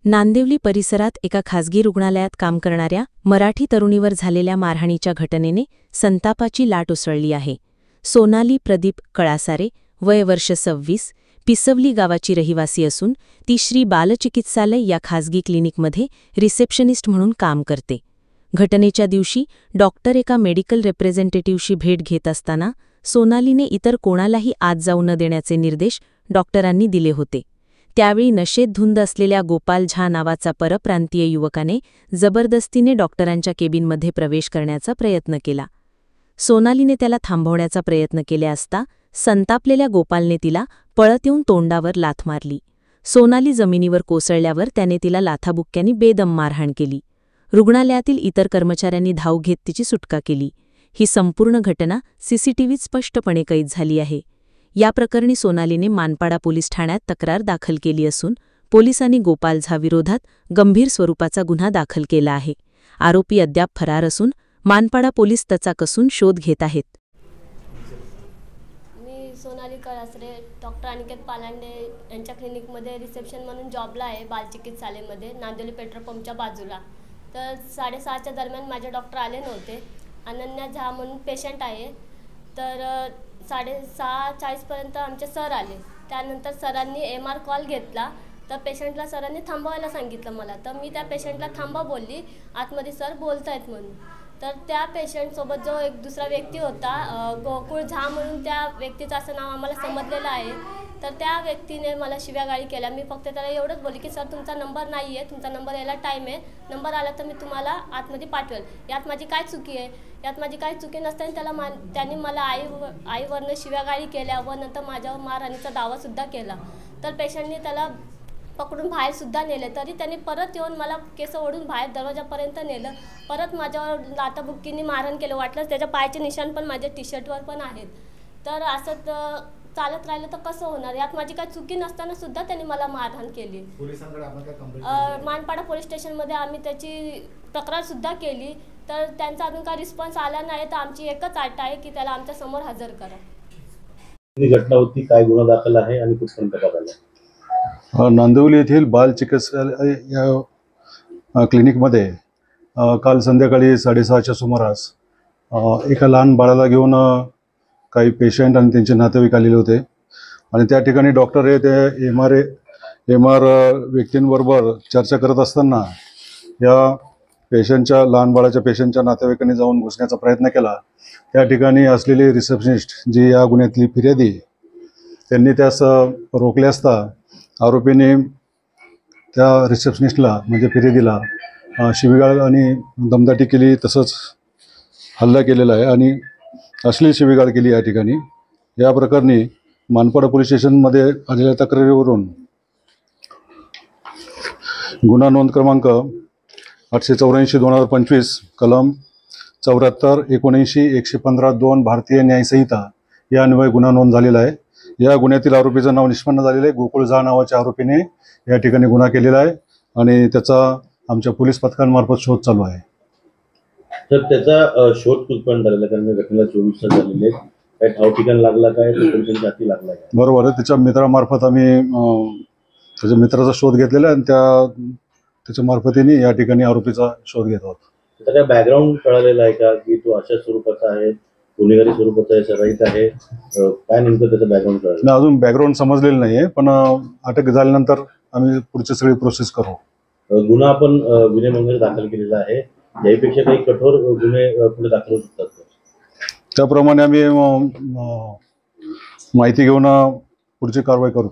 नांदिवली परिसरात एका खासगी रुग्णालयात काम करणाऱ्या मराठी तरुणीवर झालेल्या मारहाणीच्या घटनेने संतापाची लाट उसळली आहे। सोनाली प्रदीप कळासारे, वय वर्ष 26, पिसवली गावाची रहिवासी असून ती श्री बालचिकित्सालय या खासगी क्लिनिकमध्ये रिसेप्शनिस्ट म्हणून काम करते। घटनेच्या दिवशी डॉक्टर एका मेडिकल रिप्रेझेंटेटिव्हशी भेट घेत असताना सोनालीने इतर कोणालाही आत जाऊ न देण्याचे निर्देश डॉक्टरांनी दिले होते। त्यावेळी नशेत धुंद असलेल्या गोपाल झा नावाचा परप्रांतीय युवकाने जबरदस्तीने डॉक्टरांच्या केबिनमध्ये प्रवेश करण्याचा प्रयत्न केला। सोनालीने त्याला थांबवण्याचा प्रयत्न केले असता संतापलेल्या गोपालने तिला पळत येऊन तोंडावर लाथ मारली। सोनाली जमिनीवर कोसळल्यावर त्याने तिला लाथाबुक्क्यांनी बेदम मारहाण केली। रुग्णालयातील इतर कर्मचाऱ्यांनी धाव घेत तिची सुटका केली। ही संपूर्ण घटना सीसीटीव्हीत स्पष्टपणे कैद झाली आहे। या प्रकरणी सोनालीने मानपाडा पोलीस ठाण्यात तक्रार दाखल केली असून पोलिसांनी गोपाल झा विरोधात गंभीर स्वरूपाचा गुन्हा दाखल केला आहे। आरोपी अद्याप फरार असून मानपाडा पोलीस त्याचा कसून शोध घेत आहेत। मी सोनाली कळासरे, डॉक्टर अनिकेत पालांडे यांच्या क्लिनिकमध्ये रिसेप्शन म्हणून जॉबला आहे बालचिकित्सालयमध्ये, नांदिवली पेट्रोल पंपच्या बाजूला। तर 6:30च्या दरम्यान माझे डॉक्टर आले नव्हते। अनन्या झा म्हणून पेशंट आहे। तर 6:40पर्यंत आमचे सर आले। त्यानंतर सरांनी MR कॉल घेतला। तर पेशंटला सरांनी थांबवायला सांगितलं मला। तर मी त्या पेशंटला थांबा बोलली, आतमध्ये सर बोलतायत म्हणून। तर त्या पेशंटसोबत जो एक दुसरा व्यक्ती होता, गोकुळ झा म्हणून त्या व्यक्तीचं असं नाव आम्हाला समजलेलं आहे। तर त्या व्यक्तीने मला शिव्यागाळी केल्या। मी फक्त त्याला एवढंच बोलली की सर तुमचा नंबर नाही आहे, तुमचा नंबर यायला टाईम आहे, नंबर आला तर मी तुम्हाला आतमध्ये पाठवेल। यात माझी काय चुकी आहे? यात माझी काही चुकी नसताना त्यांनी मला आईवरनं शिव्यागाळी केल्या व नंतर माझ्यावर मारहाणीचा दावासुद्धा केला। तर पेशंटने त्याला पकडून बाहेरसुद्धा नेले, तरी त्यांनी परत येऊन मला केस ओढून बाहेर दरवाजापर्यंत नेलं। परत माझ्यावर लाथाबुक्कीने मारहाण केलं। वाटलंच त्याच्या पायाचे निशाण पण माझ्या टी-शर्टवर पण आहेत। तर असं चालत राहिलं तर कसं होणार? यात माझी काही चुकी नसताना सुद्धा त्यांनी मला मारहाण केली। पोलिसांकडे आपण काय कंप्लेंट मानपाडा पोलीस स्टेशनमध्ये आम्ही त्याची तक्रारसुद्धा केली। तर त्यांचा अजून काही रिस्पॉन्स आला नाही। तर आमची एकच अट आहे की त्याला आमच्या समोर हजर करा। ही घटना होती, काय गुन्हा दाखल आहे आणि कुठपर्यंत तपास आला? नांदिवली येथील बाल चिकित्सालय या क्लिनिकमध्ये काल संध्याकाळी 6:30च्या सुमारास एका लहान बाळाला घेऊन काही पेशंट आणि त्यांचे नातेवाईक आलेले होते आणि त्या ठिकाणी डॉक्टर हे ते MR व्यक्तींबरोबर चर्चा करत असताना या लहान बाळाच्या पेशंटच्या नातेवाईकांनी जाऊन घुसण्याचा प्रयत्न केला। त्या ठिकाणी असलेली रिसेप्शनिस्ट जी या गुन्ह्यातली फिर्यादी, त्यांनी त्यास रोखले असता आरोपीने त्या रिसेप्शनिस्टला म्हणजे फिर्यादीला शिवीगाळ आणि दमदाटी केली, तसंच हल्ला केलेला आहे आणि अश्लील शिवीगाळ केली। या ठिकाणी या प्रकरणी मानपाडा पोलीस स्टेशनमध्ये आलेल्या तक्रारीवरून गुन्हा नोंद क्रमांक 884/2025 कलम 74, 79, 115(2) भारतीय न्यायसंहिता या अन्वये गुन्हा नोंद झालेला आहे। या गुन्ह्यातील आरोपीचं नाव निष्पन्न झालेलं आहे। गोकुळ झा नावाच्या आरोपीने या ठिकाणी गुन्हा केलेला आहे आणि त्याचा आमच्या पोलीस पथकांमार्फत शोध चालू आहे। तर त्याचा शोध कुठपर्यंत झालेला? कारण घटनेला 24 तास झालेले आहेत। काय ठाव ठिकाण लागला, काय पोलिसांच्या हाती लागला? बरोबर आहे, त्याच्या मित्रामार्फत आम्ही त्याच्या मित्राचा शोध घेतलेला आहे आणि त्याच्या मार्फतीने या ठिकाणी आरोपीचा शोध घेत आहोत। त्याचा काय बॅकग्राऊंड कळालेला आहे का की तो अशा स्वरूपाचा आहे, गुन्हेगारी स्वरूपाचा आहे, सराईत आहे? काय नेमकं त्याचं बॅकग्राऊंड कळालं? नाही, अजून बॅकग्राऊंड समजलेलं नाही आहे, पण अटक झाल्यानंतर आम्ही पुढची सगळी प्रोसेस करू। गुन्हा आपण गुन्हे नोंदणी दाखल केलेला आहे, यापेक्षा काही कठोर गुन्हे पुढे दाखल होऊ शकतात? त्याप्रमाणे आम्ही माहिती घेऊन पुढची कारवाई करू।